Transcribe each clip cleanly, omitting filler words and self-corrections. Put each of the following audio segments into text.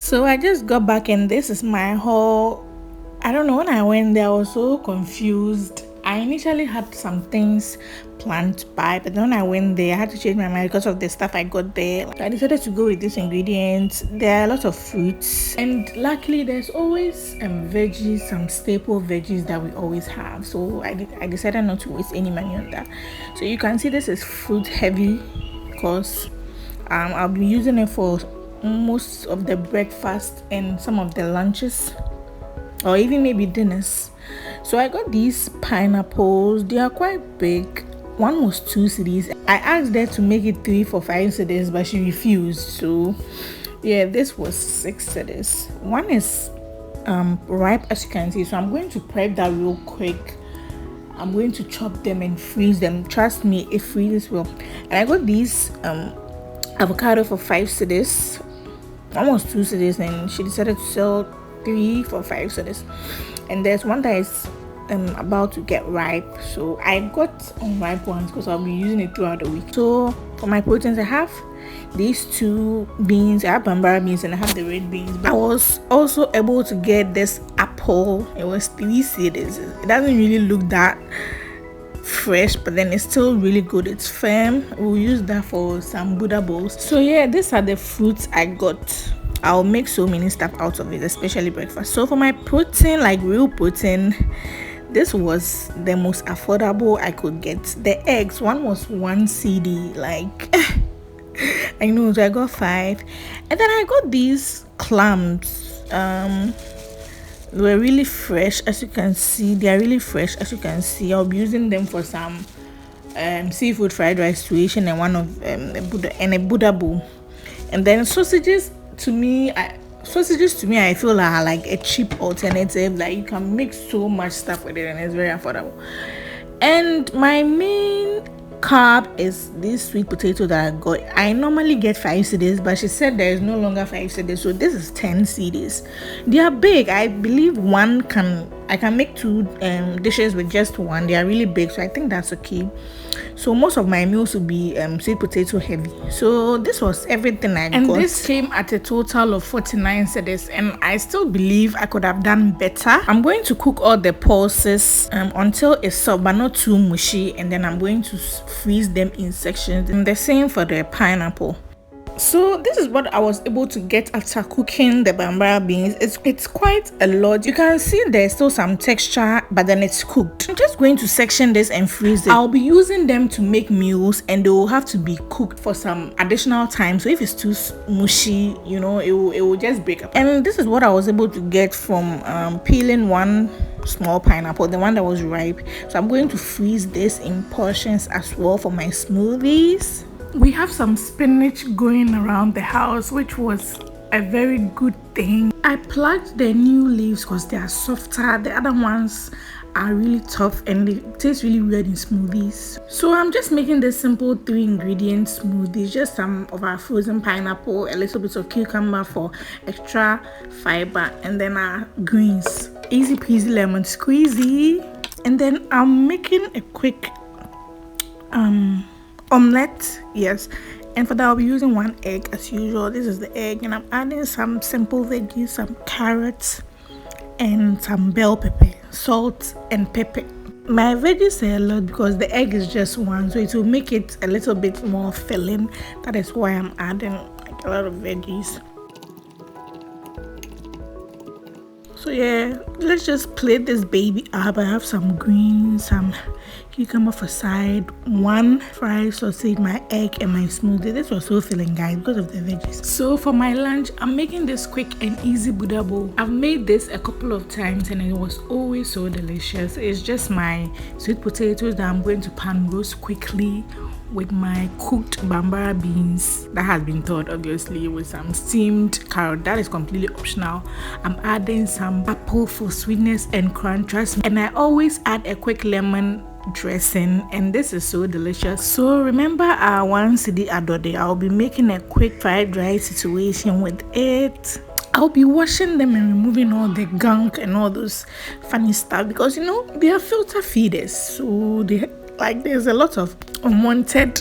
So I just got back and this is my haul. I don't know, when I went there I was so confused. I initially had some things planned to buy, but then when I went there I had to change my mind because of the stuff I got there. I decided to go with these ingredients. There are a lot of fruits, and luckily there's always veggies, some staple veggies that we always have. So I decided not to waste any money on that. So you can see this is fruit heavy because I'll be using it for most of the breakfast and some of the lunches, or even maybe dinners. So I got these pineapples. They are quite big. One was 2 cedis. I asked her to make it 3 for 5 cedis, but she refused. So yeah, this was 6 cedis. One is ripe, as you can see. So I'm going to prep that real quick. I'm going to chop them and freeze them. Trust me, it freezes well. And I got these avocado for 5 cedis. One was 2 cedis, and she decided to sell 3 for 5 cedis. And there's one that is about to get ripe, so I got unripe ones because I'll be using it throughout the week. So for my proteins, I have these 2 beans. I have bambara beans and I have the red beans. But I was also able to get this apple. It was 3 cedis. It doesn't really look that fresh, but then it's still really good. It's firm. We'll use that for some Buddha bowls. So yeah, these are the fruits I got. I'll make so many stuff out of it, especially breakfast. So for my protein, like real protein, this was the most affordable I could get. The eggs, one was 1 cedi, like I know, so I got 5. And then I got these clams. They were really fresh, as you can see. They are really fresh, as you can see. I'll be using them for some seafood fried rice situation and one of a Buddha bowl. And then sausages to me, I feel are like a cheap alternative. Like you can make so much stuff with it and it's very affordable. And my main carb is this sweet potato that I got. I normally get 5 cedis, but she said there is no longer 5 cedis, so this is 10 cedis. They are big. I believe I can make 2 dishes with just one. They are really big, so I think that's okay. So most of my meals will be sweet potato heavy. So this was everything I got. And this came at a total of 49 cedis, and I still believe I could have done better. I'm going to cook all the pulses until it's soft but not too mushy, and then I'm going to freeze them in sections. And the same for the pineapple. So this is what I was able to get after cooking the bambara beans. It's quite a lot. You can see there's still some texture, but then it's cooked. I'm just going to section this and freeze it. I'll be using them to make meals, and they will have to be cooked for some additional time. So if it's too mushy, you know, it will just break up. And this is what I was able to get from peeling one small pineapple, the one that was ripe. So I'm going to freeze this in portions as well for my smoothies. We have some spinach going around the house, which was a very good thing. I plucked the new leaves because they are softer. The other ones are really tough and they taste really weird in smoothies. So I'm just making this simple 3 ingredient smoothie. Just some of our frozen pineapple, a little bit of cucumber for extra fiber, and then our greens. Easy peasy lemon squeezy. And then I'm making a quick omelette, yes, and for that I'll be using 1 egg as usual. This is the egg, and I'm adding some simple veggies, some carrots and some bell pepper, salt and pepper. My veggies are a lot because the egg is just 1, so it will make it a little bit more filling. That is why I'm adding like a lot of veggies. So yeah, let's just plate this baby up. I have some greens, some cucumber for side, 1 fried sausage, my egg, and my smoothie. This was so filling, guys, because of the veggies. So for my lunch, I'm making this quick and easy Buddha bowl. I've made this a couple of times and it was always so delicious. It's just my sweet potatoes that I'm going to pan roast quickly with my cooked bambara beans that has been thawed, obviously, with some steamed carrot. That is completely optional. I'm adding some apple for sweetness and contrast, and I always add a quick lemon dressing, and this is so delicious. So remember our 1 cedi adode. I'll be making a quick fried rice situation with it. I'll be washing them and removing all the gunk and all those funny stuff because, you know, they are filter feeders, so there's a lot of unwanted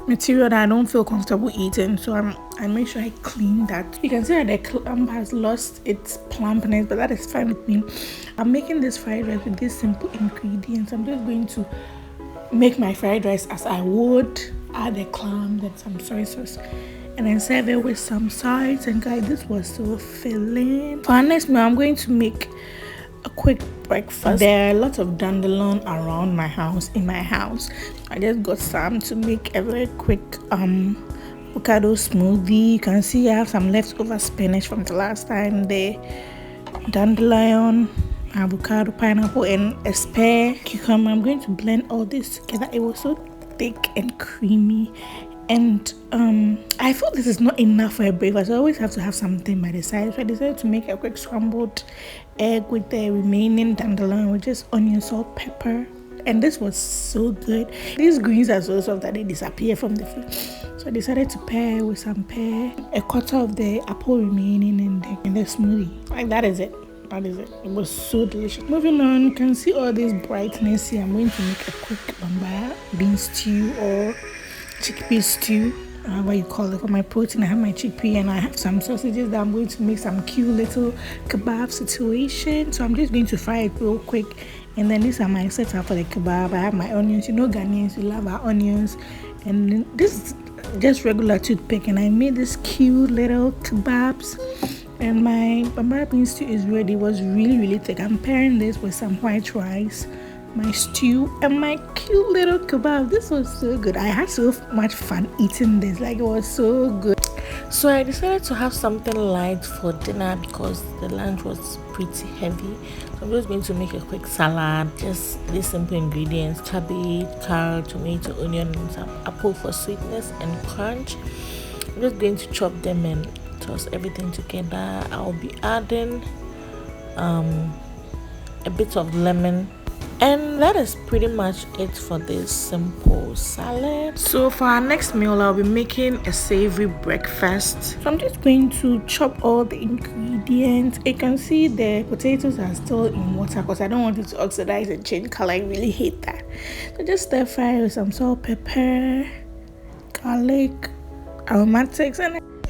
material that I don't feel comfortable eating, so I make sure I clean that. You can see that the clamp has lost its plumpness, but that is fine with me. I'm making this fried rice with these simple ingredients. I'm just going to make my fried rice as I would, add a clam, then some soy sauce, and then serve it with some sides. And guys, this was so filling. For our next meal, I'm going to make a quick breakfast. There are lots of dandelion around my house, in my house. I just got some to make a very quick avocado smoothie. You can see I have some leftover spinach from the last time, the dandelion, avocado, pineapple, and a spare cucumber. I'm going to blend all this together. It was so thick and creamy, and I thought this is not enough for a breakfast. I always have to have something by the side, so I decided to make a quick scrambled egg with the remaining dandelion, with just onion, salt, pepper, and this was so good. These greens are so soft that they disappear from the food, so I decided to pair with some pear, a quarter of the apple remaining in the smoothie. Like, that is it. It was so delicious. Moving on, you can see all this brightness here. I'm going to make a quick bambara bean stew or chickpea stew, whatever you call it. For my protein, I have my chickpea and I have some sausages that I'm going to make some cute little kebab situation. So I'm just going to fry it real quick, and then these are my setup for the kebab. I have my onions. You know, Ghanaians, we love our onions, and this is just regular toothpick, and I made this cute little kebabs. And my bambara bean stew is ready. It was really thick. I'm pairing this with some white rice, my stew, and my cute little kebab. This was so good. I had so much fun eating this. Like, it was so good. So I decided to have something light for dinner because the lunch was pretty heavy. So I'm just going to make a quick salad. Just these simple ingredients: cabbage, carrot, tomato, onion, and some apple for sweetness and crunch. I'm just going to chop them and toss everything together. I'll be adding a bit of lemon, and that is pretty much it for this simple salad. So for our next meal, I'll be making a savory breakfast. So I'm just going to chop all the ingredients. You can see the potatoes are still in water because I don't want it to oxidize and change color. I really hate that. So just stir fry with some salt, pepper, garlic, aromatics,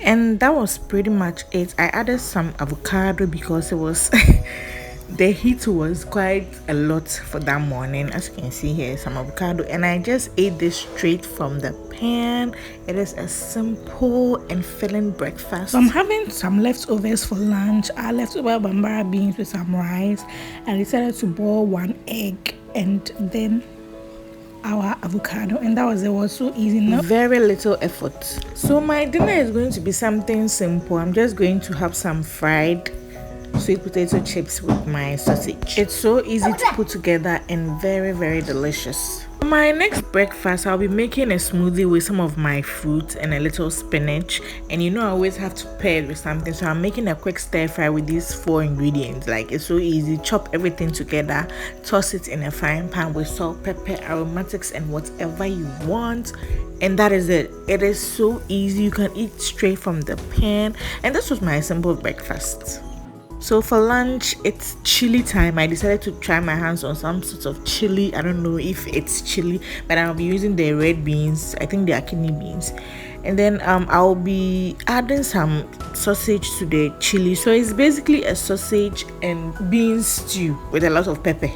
and that was pretty much it. I added some avocado because it was the heat was quite a lot for that morning. As you can see here, some avocado, and I just ate this straight from the pan. It is a simple and filling breakfast. So I'm having some leftovers for lunch. I leftover bambara beans with some rice. I decided to boil one egg and then our avocado, and that was it. Was so easy, no, very little effort. So my dinner is going to be something simple. I'm just going to have some fried sweet potato chips with my sausage. It's so easy to put together and very delicious. For my next breakfast, I'll be making a smoothie with some of my fruits and a little spinach, and you know I always have to pair it with something, so I'm making a quick stir fry with these 4 ingredients. Like, it's so easy. Chop everything together, toss it in a frying pan with salt, pepper, aromatics, and whatever you want, and that is it. It is so easy. You can eat straight from the pan, and this was my simple breakfast. So for lunch, it's chili time. I decided to try my hands on some sort of chili. I don't know if it's chili, but I'll be using the red beans. I think they are kidney beans. And then I'll be adding some sausage to the chili. So it's basically a sausage and beans stew with a lot of pepper.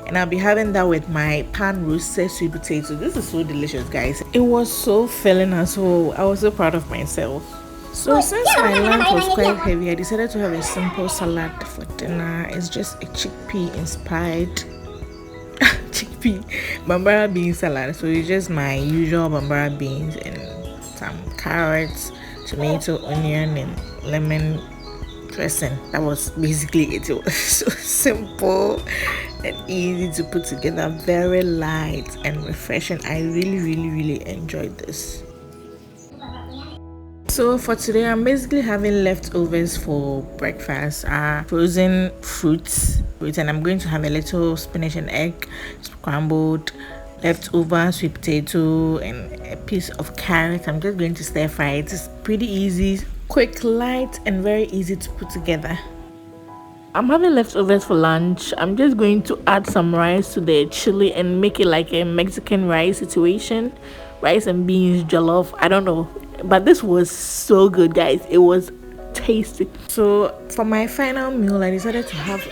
And I'll be having that with my pan roasted sweet potato. This is so delicious, guys. It was so filling as well. I was so proud of myself. So since my lunch was quite heavy, I decided to have a simple salad for dinner. It's just a chickpea inspired chickpea bambara bean salad. So it's just my usual bambara beans and some carrots, tomato, onion, and lemon dressing. That was basically it. It was so simple and easy to put together, very light and refreshing. I really enjoyed this. So for today, I'm basically having leftovers for breakfast, frozen fruits, and I'm going to have a little spinach and egg scrambled, leftover sweet potato, and a piece of carrot. I'm just going to stir fry it. It's pretty easy, quick, light, and very easy to put together. I'm having leftovers for lunch. I'm just going to add some rice to the chili and make it like a Mexican rice situation rice and beans jollof. I don't know, but this was so good, guys. It was tasty. So for my final meal, I decided to have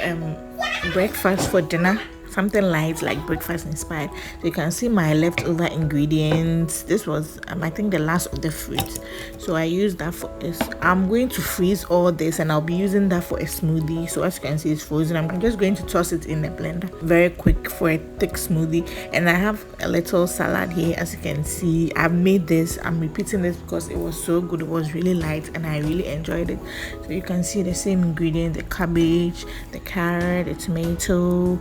breakfast for dinner, something light like breakfast inspired. So you can see my leftover ingredients. This was I think the last of the fruits, so I used that for this. I'm going to freeze all this and I'll be using that for a smoothie. So as you can see, it's frozen. I'm just going to toss it in the blender very quick for a thick smoothie. And I have a little salad here. As you can see, I've made this. I'm repeating this because it was so good. It was really light and I really enjoyed it. So you can see the same ingredient: the cabbage, the carrot, the tomato,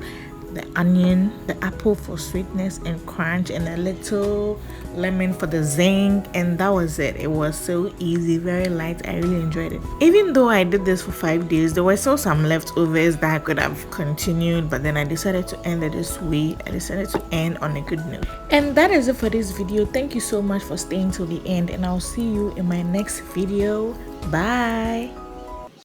the onion, the apple for sweetness and crunch, and a little lemon for the zing, and that was it. It was so easy, very light. I really enjoyed it. Even though I did this for 5 days, there were still some leftovers that I could have continued, but then I decided to end it this way. I decided to end on a good note. And that is it for this video. Thank you so much for staying till the end, and I'll see you in my next video. Bye.